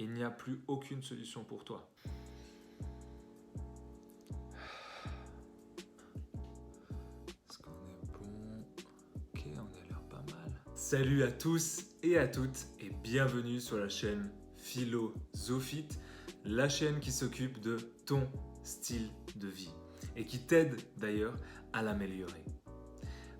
il n'y a plus aucune solution pour toi. Est-ce qu'on est bon? Ok, on a l'air pas mal. Salut à tous et à toutes et bienvenue sur la chaîne Philosophite, la chaîne qui s'occupe de ton style de vie et qui t'aide d'ailleurs à l'améliorer.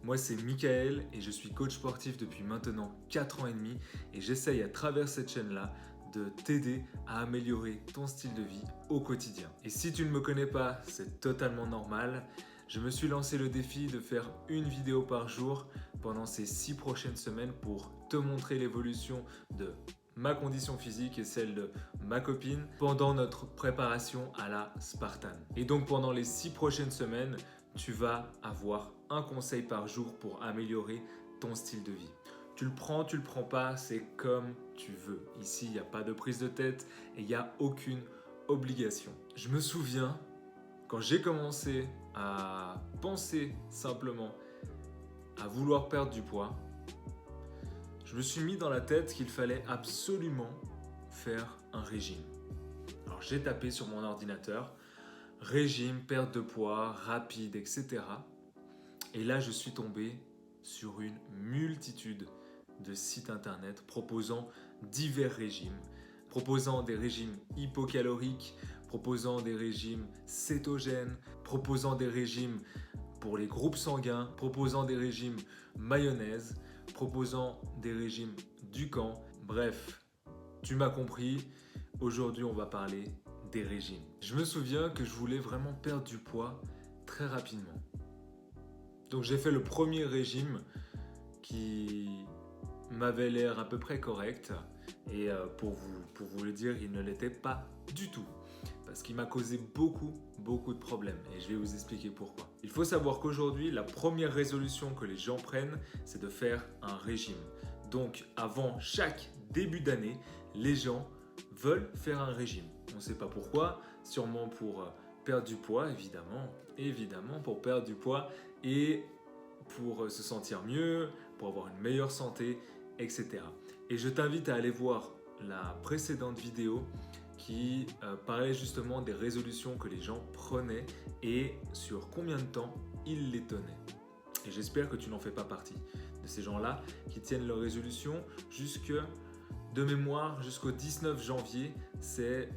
Moi c'est Michael et je suis coach sportif depuis maintenant 4 ans et demi et j'essaye à travers cette chaîne-là de t'aider à améliorer ton style de vie au quotidien. Et si tu ne me connais pas, c'est totalement normal. Je me suis lancé le défi de faire une vidéo par jour pendant ces 6 prochaines semaines pour te montrer l'évolution de ma condition physique et celle de ma copine pendant notre préparation à la Spartan. Et donc pendant les 6 prochaines semaines, tu vas avoir un conseil par jour pour améliorer ton style de vie. Tu le prends, tu le prends pas, c'est comme tu veux. Ici, il n'y a pas de prise de tête et il n'y a aucune obligation. Je me souviens, quand j'ai commencé à penser simplement à vouloir perdre du poids, je me suis mis dans la tête qu'il fallait absolument faire un régime. Alors j'ai tapé sur mon ordinateur, régime, perte de poids, rapide, etc. Et là, je suis tombé sur une multitude de sites internet proposant divers régimes, proposant des régimes hypocaloriques, proposant des régimes cétogènes, proposant des régimes pour les groupes sanguins, proposant des régimes mayonnaise, proposant des régimes Dukan. Bref, tu m'as compris, aujourd'hui on va parler des régimes. Je me souviens que je voulais vraiment perdre du poids très rapidement. Donc j'ai fait le premier régime qui m'avait l'air à peu près correct et pour vous le dire, il ne l'était pas du tout parce qu'il m'a causé beaucoup de problèmes et je vais vous expliquer pourquoi. Il faut savoir qu'aujourd'hui, la première résolution que les gens prennent, c'est de faire un régime. Donc avant chaque début d'année, les gens veulent faire un régime. On ne sait pas pourquoi, sûrement pour perdre du poids, évidemment pour perdre du poids et pour se sentir mieux, pour avoir une meilleure santé, etc. Et je t'invite à aller voir la précédente vidéo qui parlait justement des résolutions que les gens prenaient et sur combien de temps ils les tenaient. Et j'espère que tu n'en fais pas partie de ces gens-là qui tiennent leurs résolutions de mémoire jusqu'au 19 janvier. C'est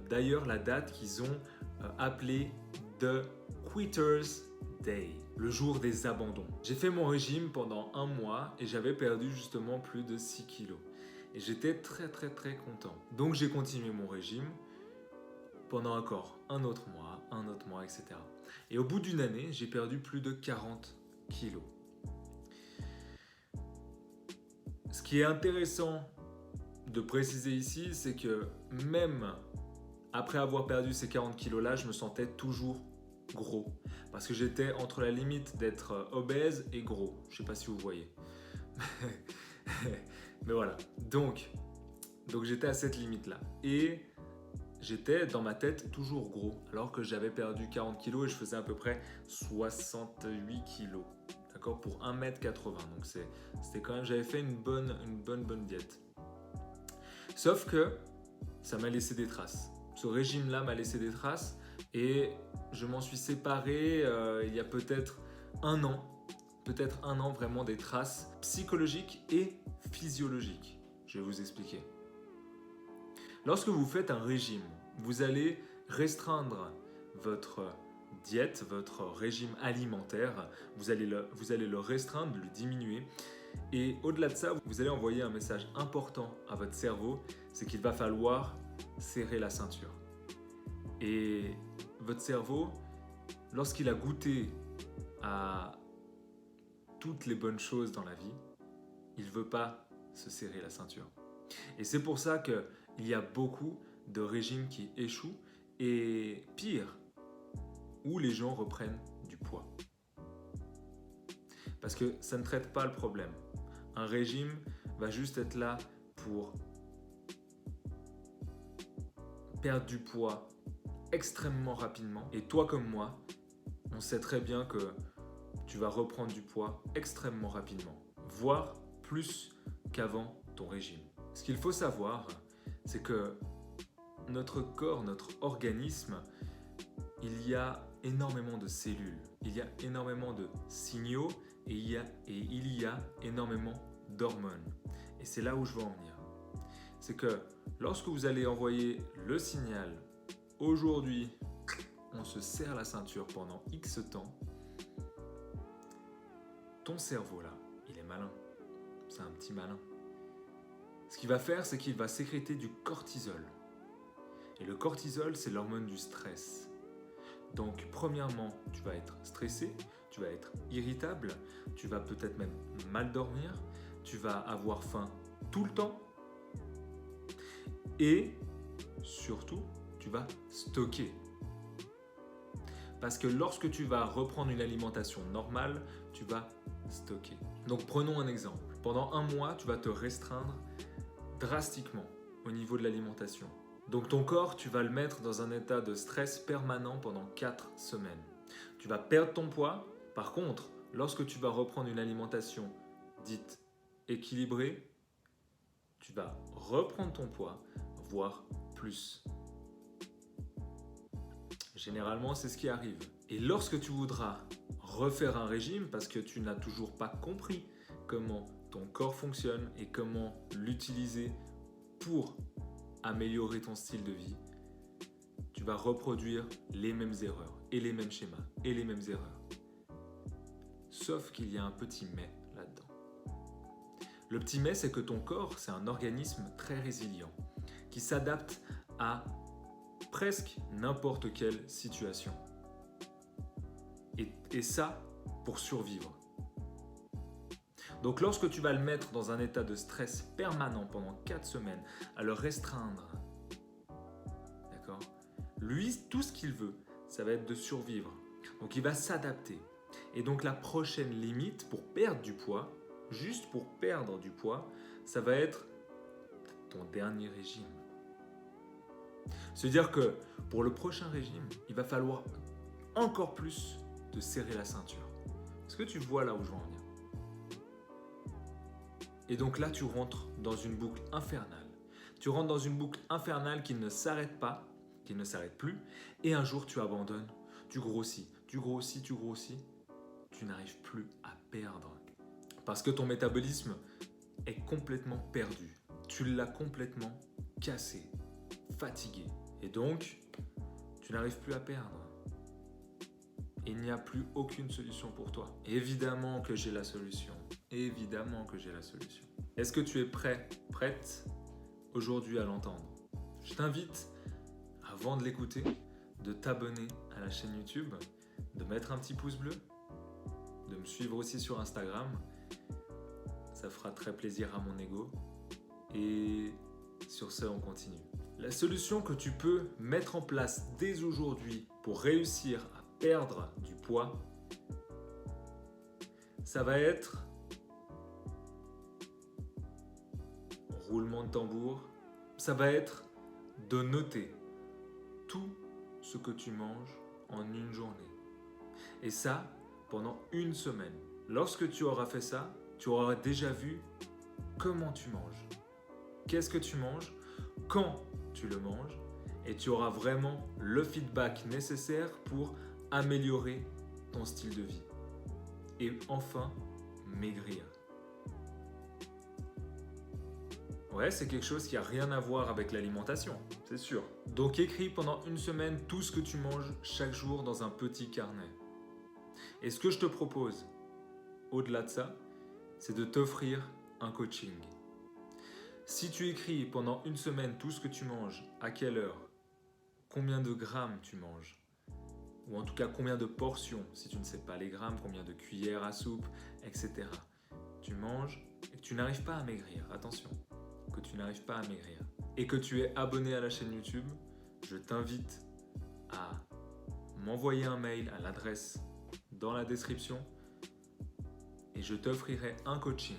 d'ailleurs la date qu'ils ont appelée The Quitters Day, le jour des abandons. J'ai fait mon régime pendant un mois et j'avais perdu justement plus de 6 kilos. Et j'étais très content. Donc j'ai continué mon régime pendant encore un autre mois, etc. Et au bout d'une année, j'ai perdu plus de 40 kilos. Ce qui est intéressant de préciser ici, c'est que même après avoir perdu ces 40 kilos-là, je me sentais toujours gros. Parce que j'étais entre la limite d'être obèse et gros. Je sais pas si vous voyez. Mais voilà. Donc j'étais à cette limite-là. Et j'étais dans ma tête toujours gros. Alors que j'avais perdu 40 kilos et je faisais à peu près 68 kilos. D'accord, pour 1m80. Donc c'était quand même, j'avais fait une bonne diète. Sauf que ça m'a laissé des traces. Ce régime-là m'a laissé des traces et je m'en suis séparé il y a peut-être un an vraiment, des traces psychologiques et physiologiques. Je vais vous expliquer. Lorsque vous faites un régime, vous allez restreindre votre diète, votre régime alimentaire, vous allez le restreindre, le diminuer. Et au-delà de ça, vous allez envoyer un message important à votre cerveau, c'est qu'il va falloir serrer la ceinture. Et votre cerveau, lorsqu'il a goûté à toutes les bonnes choses dans la vie, il ne veut pas se serrer la ceinture. Et c'est pour ça qu'il y a beaucoup de régimes qui échouent et pire, où les gens reprennent du poids. Parce que ça ne traite pas le problème. Un régime va juste être là pour perdre du poids extrêmement rapidement. Et toi comme moi, on sait très bien que tu vas reprendre du poids extrêmement rapidement, voire plus qu'avant ton régime. Ce qu'il faut savoir, c'est que notre corps, notre organisme, il y a énormément de cellules, il y a énormément de signaux et il y a énormément d'hormones. Et c'est là où je veux en venir. C'est que lorsque vous allez envoyer le signal, aujourd'hui, on se serre la ceinture pendant X temps, ton cerveau là, il est malin. C'est un petit malin. Ce qu'il va faire, c'est qu'il va sécréter du cortisol. Et le cortisol, c'est l'hormone du stress. Donc, premièrement, tu vas être stressé, tu vas être irritable, tu vas peut-être même mal dormir, tu vas avoir faim tout le temps et surtout, tu vas stocker. Parce que lorsque tu vas reprendre une alimentation normale, tu vas stocker. Donc, prenons un exemple. Pendant un mois, tu vas te restreindre drastiquement au niveau de l'alimentation. Donc ton corps, tu vas le mettre dans un état de stress permanent pendant 4 semaines. Tu vas perdre ton poids. Par contre, lorsque tu vas reprendre une alimentation dite équilibrée, tu vas reprendre ton poids, voire plus. Généralement, c'est ce qui arrive. Et lorsque tu voudras refaire un régime, parce que tu n'as toujours pas compris comment ton corps fonctionne et comment l'utiliser pour améliorer ton style de vie, tu vas reproduire les mêmes erreurs et les mêmes schémas et les mêmes erreurs. Sauf qu'il y a un petit mais là-dedans. Le petit mais, c'est que ton corps, c'est un organisme très résilient qui s'adapte à presque n'importe quelle situation. Et ça, pour survivre. Donc lorsque tu vas le mettre dans un état de stress permanent pendant 4 semaines, à le restreindre, d'accord ? Lui, tout ce qu'il veut, ça va être de survivre. Donc il va s'adapter. Et donc la prochaine limite pour perdre du poids, juste pour perdre du poids, ça va être ton dernier régime. C'est-à-dire que pour le prochain régime, il va falloir encore plus te serrer la ceinture. Est-ce que tu vois là où je veux en venir ? Et donc là, tu rentres dans une boucle infernale. Tu rentres dans une boucle infernale qui ne s'arrête pas, qui ne s'arrête plus, et un jour tu abandonnes, tu grossis, tu grossis, tu grossis, tu n'arrives plus à perdre. Parce que ton métabolisme est complètement perdu. Tu l'as complètement cassé, fatigué. Et donc, tu n'arrives plus à perdre. Il n'y a plus aucune solution pour toi. Évidemment que j'ai la solution. Évidemment que j'ai la solution. Est-ce que tu es prêt, prête aujourd'hui à l'entendre ? Je t'invite, avant de l'écouter, de t'abonner à la chaîne YouTube, de mettre un petit pouce bleu, de me suivre aussi sur Instagram. Ça fera très plaisir à mon ego. Et sur ce, on continue. La solution que tu peux mettre en place dès aujourd'hui pour réussir à perdre du poids, ça va être roulement de tambour, ça va être de noter tout ce que tu manges en une journée. Et ça, pendant une semaine. Lorsque tu auras fait ça, tu auras déjà vu comment tu manges. Qu'est-ce que tu manges, quand tu le manges, et tu auras vraiment le feedback nécessaire pour améliorer ton style de vie. Et enfin, maigrir. Ouais, c'est quelque chose qui n'a rien à voir avec l'alimentation, c'est sûr. Donc écris pendant une semaine tout ce que tu manges chaque jour dans un petit carnet. Et ce que je te propose, au-delà de ça, c'est de t'offrir un coaching. Si tu écris pendant une semaine tout ce que tu manges, à quelle heure, combien de grammes tu manges, ou en tout cas combien de portions, si tu ne sais pas les grammes, combien de cuillères à soupe, etc. Tu manges et que tu n'arrives pas à maigrir, attention, que tu n'arrives pas à maigrir, et que tu es abonné à la chaîne YouTube, je t'invite à m'envoyer un mail à l'adresse dans la description et je t'offrirai un coaching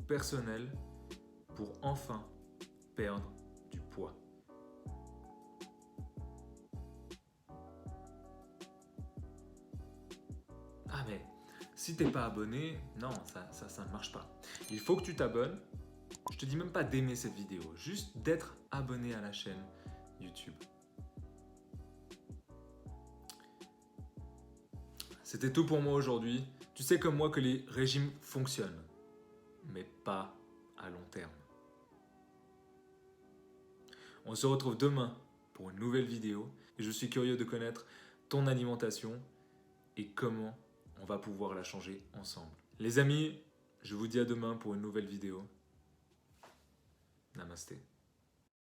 personnel pour enfin perdre du poids. Ah mais si t'es pas abonné, non, ça ne marche pas. Il faut que tu t'abonnes Je te dis même pas d'aimer cette vidéo, juste d'être abonné à la chaîne YouTube. C'était tout pour moi aujourd'hui. Tu sais comme moi que les régimes fonctionnent, mais pas à long terme. On se retrouve demain pour une nouvelle vidéo et je suis curieux de connaître ton alimentation et comment on va pouvoir la changer ensemble. Les amis, je vous dis à demain pour une nouvelle vidéo. Namasté.